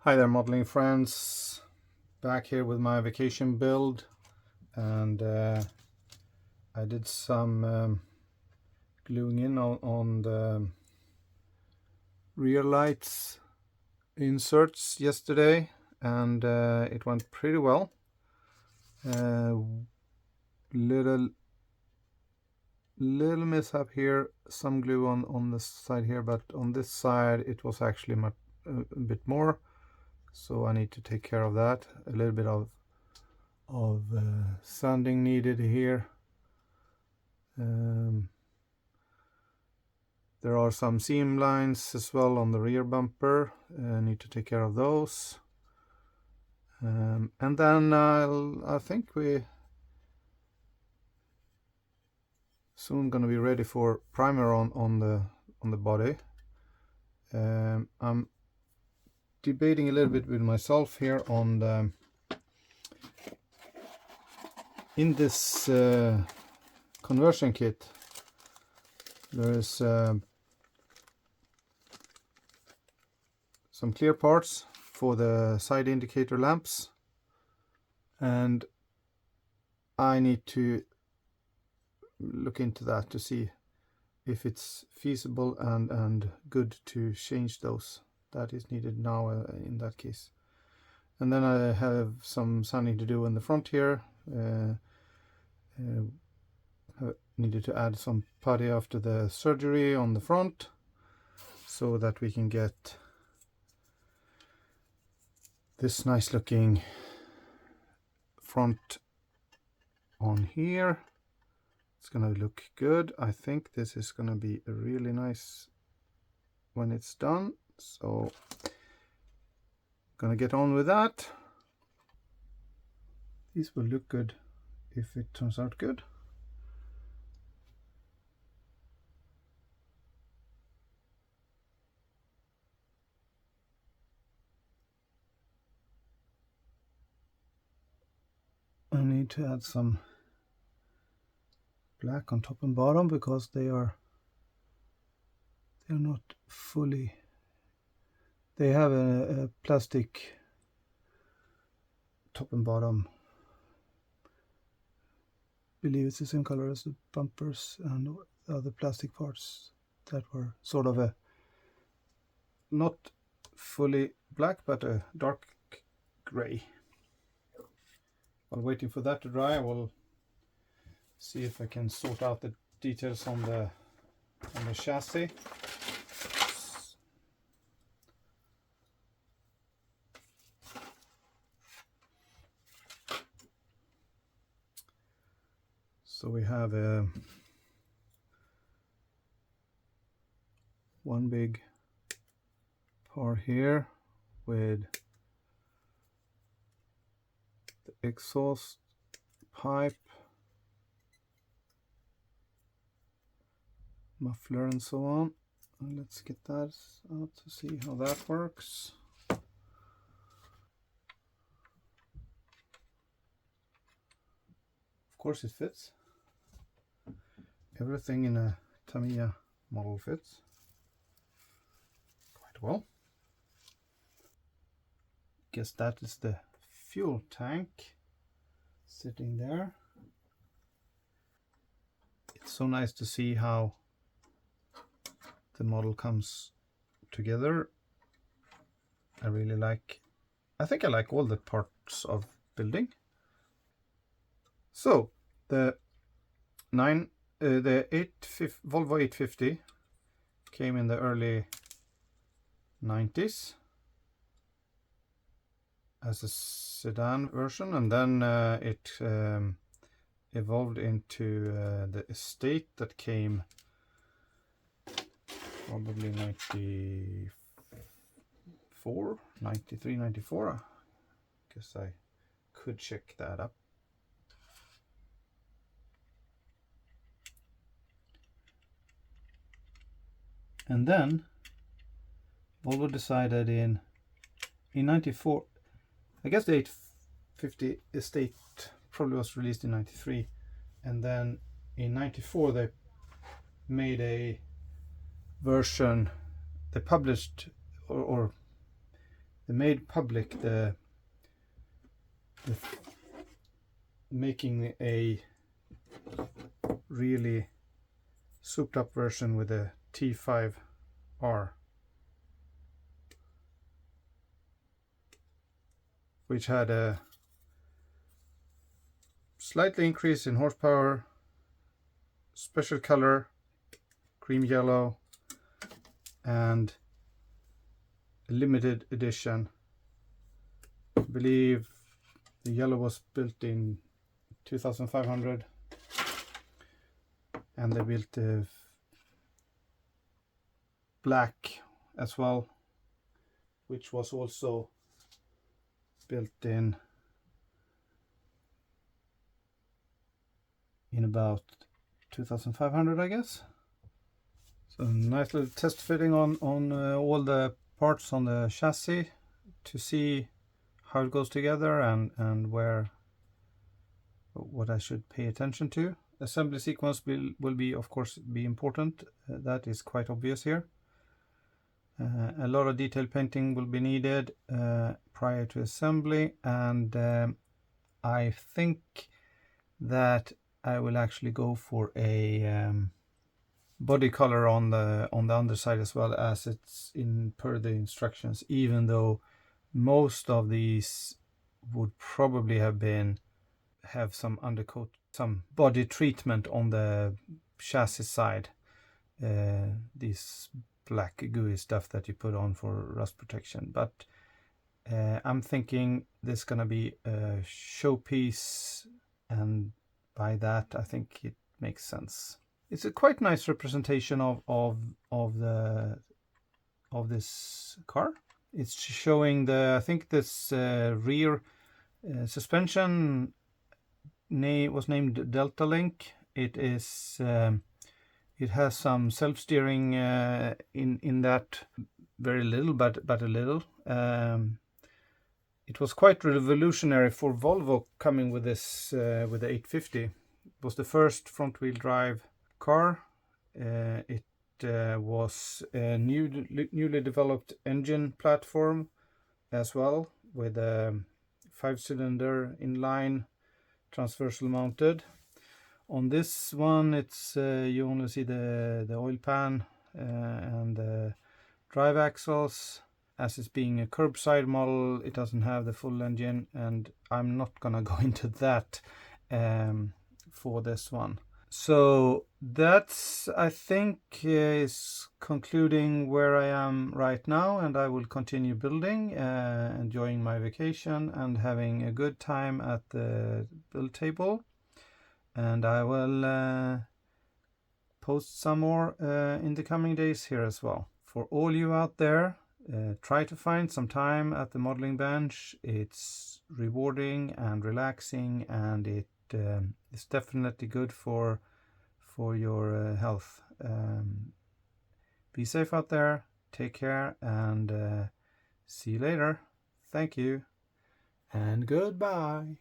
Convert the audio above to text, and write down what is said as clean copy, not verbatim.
Hi there, modeling friends. Back here with my vacation build, and I did some gluing in on the rear lights inserts yesterday, and it went pretty well. Little mishap here, some glue on the side here, but on this side it was actually a bit more. So I need to take care of that. A little bit of sanding needed here. There are some seam lines as well on the rear bumper. I need to take care of those. And then I think we soon gonna be ready for primer on the body. I'm debating a little bit with myself here on the in this conversion kit. There is some clear parts for the side indicator lamps, and I need to look into that to see if it's feasible and good to change those. That is needed now in that case. And then I have some sanding to do in the front here. Needed to add some putty after the surgery on the front so that we can get this nice looking front on here. It's gonna look good. I think this is gonna be really nice when it's done, so gonna get on with that. These will look good if it turns out good. I need to add some black on top and bottom because they're not fully, they have a plastic top and bottom. I believe it's the same color as the bumpers and the other plastic parts that were sort of a not fully black but a dark gray. While waiting for that to dry, I will see if I can sort out the details on the chassis. So we have one big part here with the exhaust pipe, muffler and so on. And let's get that out to see how that works. Of course it fits. Everything in a Tamiya model fits quite well. Guess that is the fuel tank sitting there. It's so nice to see how the model comes together. I think I like all the parts of building. So the Volvo 850 came in the early 90s as a sedan version, and then it evolved into the estate that came probably 94, 93, 94. I guess I could check that up. And then Volvo decided in 94, I guess the 850 estate probably was released in 93, and then in 94 they made a version, they published or they made public the making a really souped up version with a T-5R, which had a slightly increase in horsepower, special color, cream yellow, and a limited edition. I believe the yellow was built in 2500, and they built the black as well, which was also built in about 2500, I guess. So nice little test fitting on all the parts on the chassis to see how it goes together and what I should pay attention to. Assembly sequence will be, of course, be important. That is quite obvious here. A lot of detail painting will be needed prior to assembly, and I think that I will actually go for a body color on the underside as well, as it's in per the instructions, even though most of these would probably have some undercoat, some body treatment on the chassis side, this black gooey stuff that you put on for rust protection. But I'm thinking this is gonna be a showpiece, and by that I think it makes sense. It's a quite nice representation of this car. It's showing I think this rear suspension was named Delta Link. It is it has some self-steering in that, very little, but a little. It was quite revolutionary for Volvo coming with this with the 850. It was the first front-wheel drive car. It was a newly developed engine platform as well, with a 5-cylinder inline transversal mounted. On this one, it's you only see the oil pan and the drive axles. As it's being a curbside model, it doesn't have the full engine, and I'm not gonna go into that for this one. So that's, I think, is concluding where I am right now, and I will continue building, enjoying my vacation and having a good time at the build table. And I will post some more in the coming days here as well. For all you out there, try to find some time at the modeling bench. It's rewarding and relaxing, and it is definitely good for your health. Be safe out there, take care, and see you later. Thank you, and goodbye.